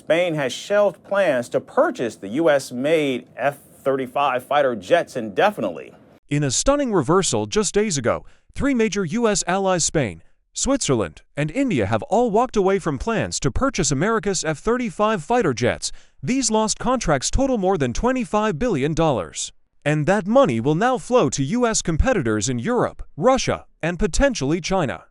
Spain has shelved plans to purchase the U.S.-made F-35 fighter jets indefinitely. In a stunning reversal just days ago, three major U.S. allies, Spain, Switzerland, and India, have all walked away from plans to purchase America's F-35 fighter jets. These lost contracts total more than $25 billion. And that money will now flow to U.S. competitors in Europe, Russia, and potentially China.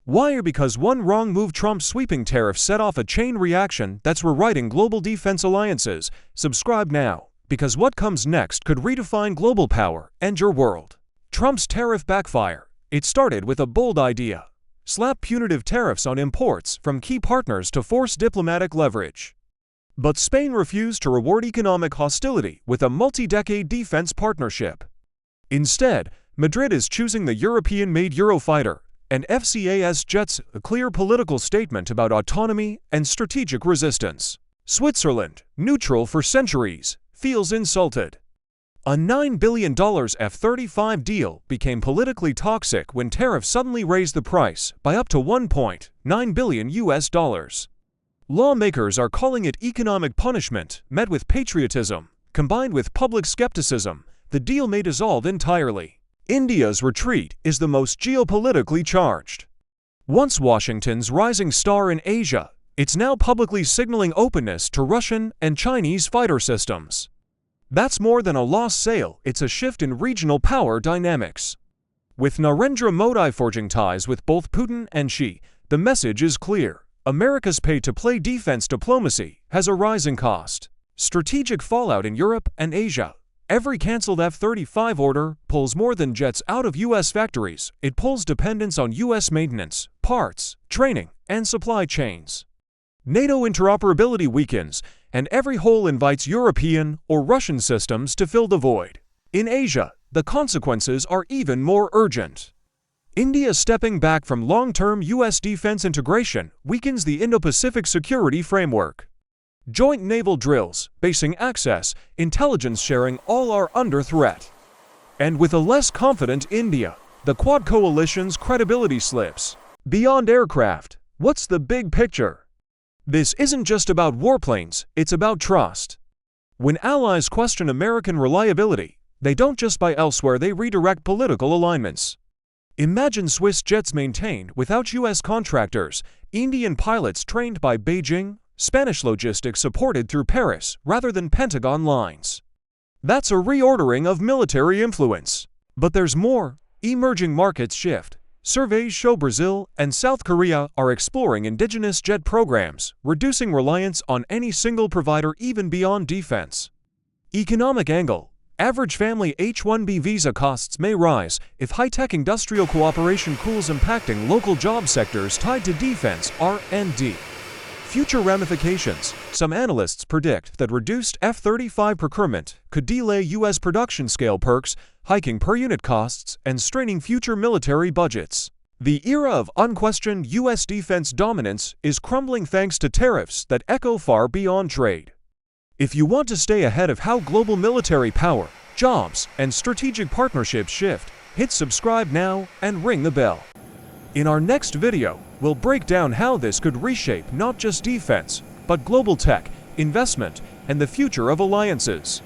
Why? Because one wrong move. Trump's sweeping tariffs set off a chain reaction that's rewriting global defense alliances. Subscribe now, because what comes next could redefine global power and your world. Trump's tariff backfire. It started with a bold idea: slap punitive tariffs on imports from key partners to force diplomatic leverage. But Spain refused to reward economic hostility with a multi-decade defense partnership. Instead, Madrid is choosing the European-made Eurofighter and FCAS jets, a clear political statement about autonomy and strategic resistance. Switzerland, neutral for centuries, feels insulted. A $9 billion F-35 deal became politically toxic when tariffs suddenly raised the price by up to $1.9 billion. Lawmakers are calling it economic punishment, met with patriotism. Combined with public skepticism, the deal may dissolve entirely. India's retreat is the most geopolitically charged. Once Washington's rising star in Asia, it's now publicly signaling openness to Russian and Chinese fighter systems. That's more than a lost sale, it's a shift in regional power dynamics. With Narendra Modi forging ties with both Putin and Xi, the message is clear: America's pay-to-play defense diplomacy has a rising cost. Strategic fallout in Europe and Asia. Every cancelled F-35 order pulls more than jets out of U.S. factories. It pulls dependence on U.S. maintenance, parts, training, and supply chains. NATO interoperability weakens, and every hole invites European or Russian systems to fill the void. In Asia, the consequences are even more urgent. India stepping back from long-term U.S. defense integration weakens the Indo-Pacific security framework. Joint naval drills, basing access, intelligence sharing all are under threat. And with a less confident India, the Quad coalition's credibility slips. Beyond aircraft, what's the big picture? This isn't just about warplanes, it's about trust. When allies question American reliability, they don't just buy elsewhere, they redirect political alignments. Imagine Swiss jets maintained without U.S. contractors, Indian pilots trained by Beijing, Spanish logistics supported through Paris rather than Pentagon lines. That's a reordering of military influence. But there's more. Emerging markets shift. Surveys show Brazil and South Korea are exploring indigenous jet programs, reducing reliance on any single provider even beyond defense. Economic angle. Average family H-1B visa costs may rise if high-tech industrial cooperation cools, impacting local job sectors tied to defense R&D. Future ramifications. Some analysts predict that reduced F-35 procurement could delay U.S. production scale perks, hiking per-unit costs and straining future military budgets. The era of unquestioned U.S. defense dominance is crumbling thanks to tariffs that echo far beyond trade. If you want to stay ahead of how global military power, jobs, and strategic partnerships shift, hit subscribe now and ring the bell. In our next video, we'll break down how this could reshape not just defense, but global tech, investment, and the future of alliances.